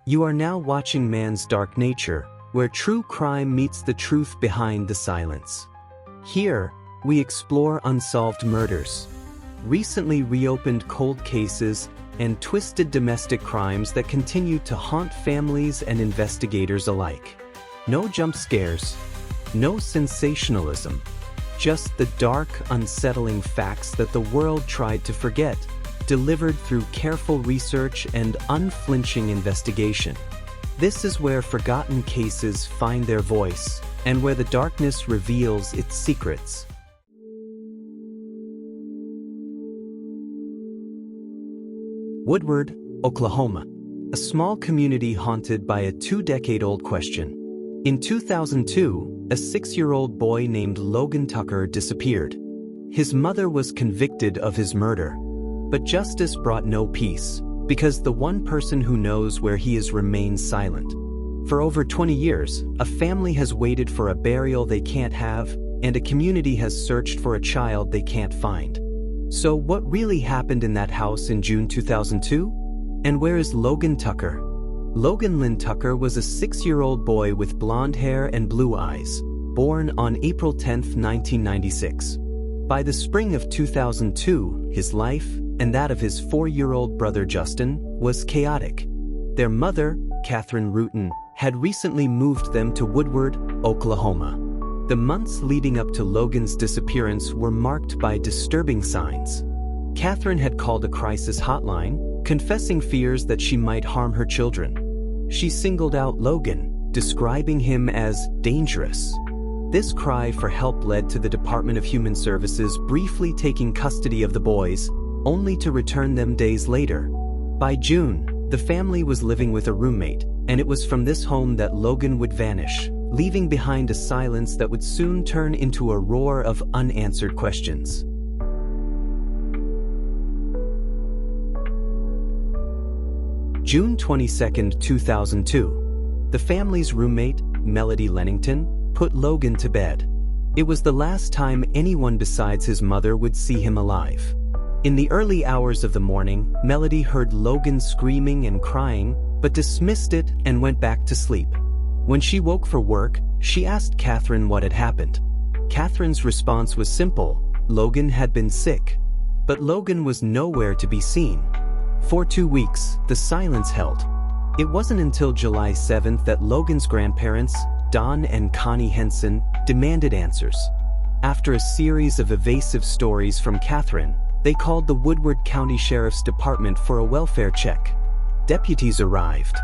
You are now watching Man's Dark Nature, where true crime meets the truth behind the silence. Here, we explore unsolved murders, recently reopened cold cases, and twisted domestic crimes that continue to haunt families and investigators alike. No jump scares, no sensationalism, just the dark, unsettling facts that the world tried to forget, delivered through careful research and unflinching investigation. This is where forgotten cases find their voice, and where the darkness reveals its secrets. Woodward, Oklahoma, a small community haunted by a 2-decade-old question. In 2002, a 6-year-old boy named Logan Tucker disappeared. His mother was convicted of his murder, but justice brought no peace, because the one person who knows where he is remains silent. For over 20 years, a family has waited for a burial they can't have, and a community has searched for a child they can't find. So what really happened in that house in June 2002? And where is Logan Tucker? Logan Lynn Tucker was a 6-year-old boy with blonde hair and blue eyes, born on April 10, 1996. By the spring of 2002, his life, and that of his 4-year-old brother Justin, was chaotic. Their mother, Katherine Rutan, had recently moved them to Woodward, Oklahoma. The months leading up to Logan's disappearance were marked by disturbing signs. Katherine had called a crisis hotline, confessing fears that she might harm her children. She singled out Logan, describing him as dangerous. This cry for help led to the Department of Human Services briefly taking custody of the boys, only to return them days later. By June, the family was living with a roommate, and it was from this home that Logan would vanish, leaving behind a silence that would soon turn into a roar of unanswered questions. June 22, 2002. The family's roommate, Melody Lennington, put Logan to bed. It was the last time anyone besides his mother would see him alive. In the early hours of the morning, Melody heard Logan screaming and crying, but dismissed it and went back to sleep. When she woke for work, she asked Katherine what had happened. Katherine's response was simple: Logan had been sick. But Logan was nowhere to be seen. For 2 weeks, the silence held. It wasn't until July 7th that Logan's grandparents, Don and Connie Henson, demanded answers. After a series of evasive stories from Katherine, they called the Woodward County Sheriff's Department for a welfare check. Deputies arrived.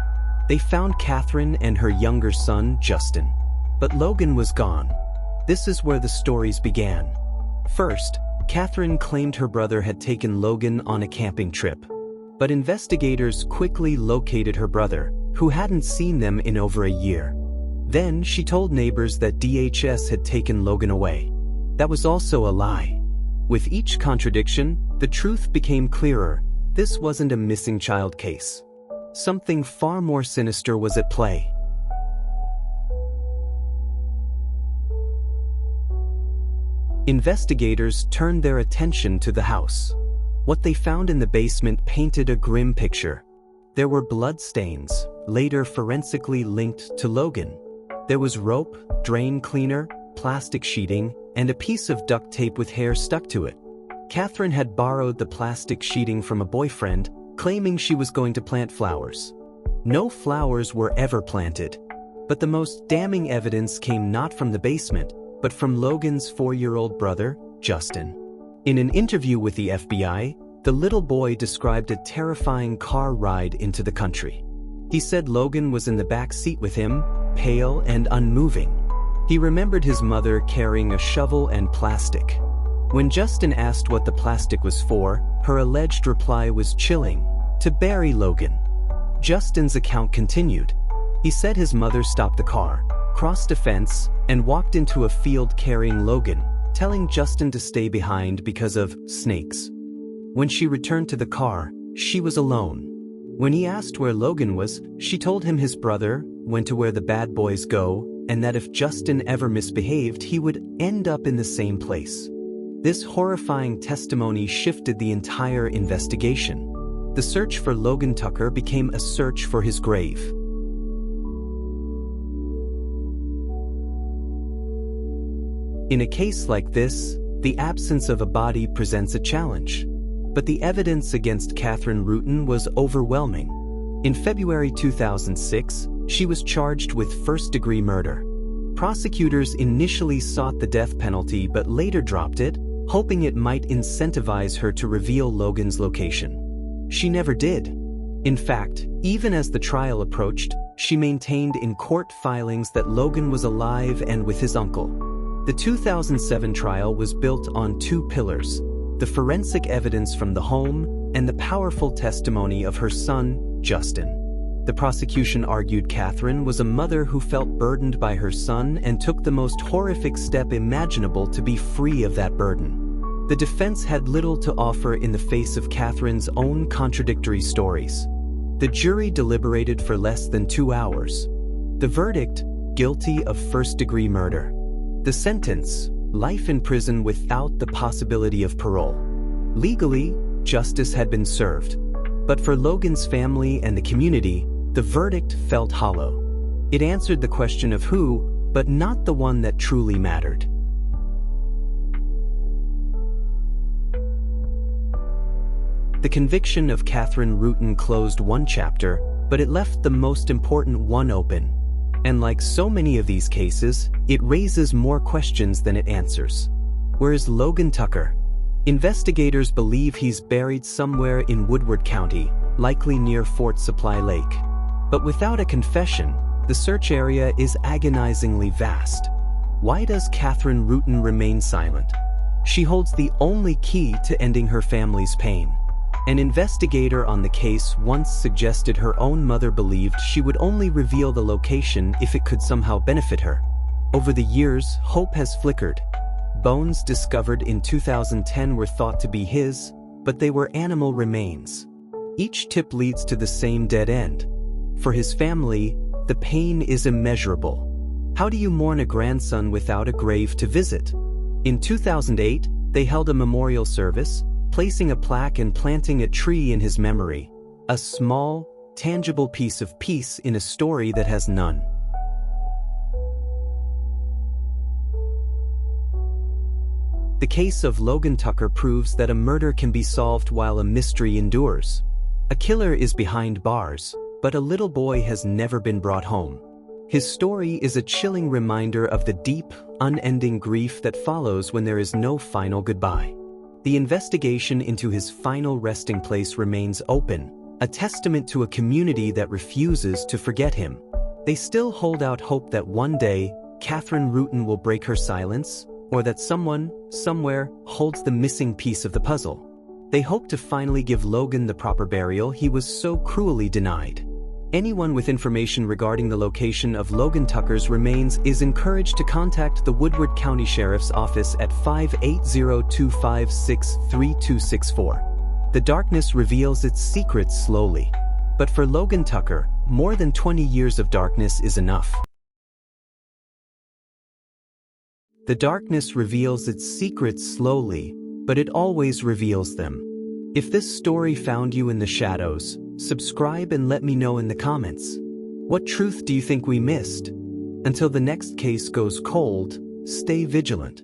They found Katherine and her younger son, Justin. But Logan was gone. This is where the stories began. First, Katherine claimed her brother had taken Logan on a camping trip. But investigators quickly located her brother, who hadn't seen them in over a year. Then she told neighbors that DHS had taken Logan away. That was also a lie. With each contradiction, the truth became clearer. This wasn't a missing child case. Something far more sinister was at play. Investigators turned their attention to the house. What they found in the basement painted a grim picture. There were blood stains, later forensically linked to Logan. There was rope, drain cleaner, plastic sheeting, and a piece of duct tape with hair stuck to it. Katherine had borrowed the plastic sheeting from a boyfriend, claiming she was going to plant flowers. No flowers were ever planted. But the most damning evidence came not from the basement, but from Logan's 4-year-old brother, Justin. In an interview with the FBI, the little boy described a terrifying car ride into the country. He said Logan was in the back seat with him, pale and unmoving. He remembered his mother carrying a shovel and plastic. When Justin asked what the plastic was for, her alleged reply was chilling: to bury Logan. Justin's account continued. He said his mother stopped the car, crossed a fence, and walked into a field carrying Logan, telling Justin to stay behind because of snakes. When she returned to the car, she was alone. When he asked where Logan was, she told him his brother went to where the bad boys go, and that if Justin ever misbehaved, he would end up in the same place. This horrifying testimony shifted the entire investigation. The search for Logan Tucker became a search for his grave. In a case like this, the absence of a body presents a challenge. But the evidence against Katherine Rutan was overwhelming. In February 2006, she was charged with first-degree murder. Prosecutors initially sought the death penalty but later dropped it, hoping it might incentivize her to reveal Logan's location. She never did. In fact, even as the trial approached, she maintained in court filings that Logan was alive and with his uncle. The 2007 trial was built on two pillars: the forensic evidence from the home and the powerful testimony of her son, Justin. The prosecution argued Katherine was a mother who felt burdened by her son and took the most horrific step imaginable to be free of that burden. The defense had little to offer in the face of Katherine's own contradictory stories. The jury deliberated for less than 2 hours. The verdict: guilty of first-degree murder. The sentence: life in prison without the possibility of parole. Legally, justice had been served. But for Logan's family and the community, the verdict felt hollow. It answered the question of who, but not the one that truly mattered. The conviction of Katherine Rutan closed one chapter, but it left the most important one open. And like so many of these cases, it raises more questions than it answers. Where is Logan Tucker? Investigators believe he's buried somewhere in Woodward County, likely near Fort Supply Lake. But without a confession, the search area is agonizingly vast. Why does Katherine Rutan remain silent? She holds the only key to ending her family's pain. An investigator on the case once suggested her own mother believed she would only reveal the location if it could somehow benefit her. Over the years, hope has flickered. Bones discovered in 2010 were thought to be his, but they were animal remains. Each tip leads to the same dead end. For his family, the pain is immeasurable. How do you mourn a grandson without a grave to visit? In 2008, they held a memorial service, placing a plaque and planting a tree in his memory. A small, tangible piece of peace in a story that has none. The case of Logan Tucker proves that a murder can be solved while a mystery endures. A killer is behind bars, but a little boy has never been brought home. His story is a chilling reminder of the deep, unending grief that follows when there is no final goodbye. The investigation into his final resting place remains open, a testament to a community that refuses to forget him. They still hold out hope that one day, Katherine Rutan will break her silence, or that someone, somewhere, holds the missing piece of the puzzle. They hope to finally give Logan the proper burial he was so cruelly denied. Anyone with information regarding the location of Logan Tucker's remains is encouraged to contact the Woodward County Sheriff's Office at 580-256-3264. The darkness reveals its secrets slowly. But for Logan Tucker, more than 20 years of darkness is enough. The darkness reveals its secrets slowly, but it always reveals them. If this story found you in the shadows, subscribe and let me know in the comments. What truth do you think we missed? Until the next case goes cold, stay vigilant.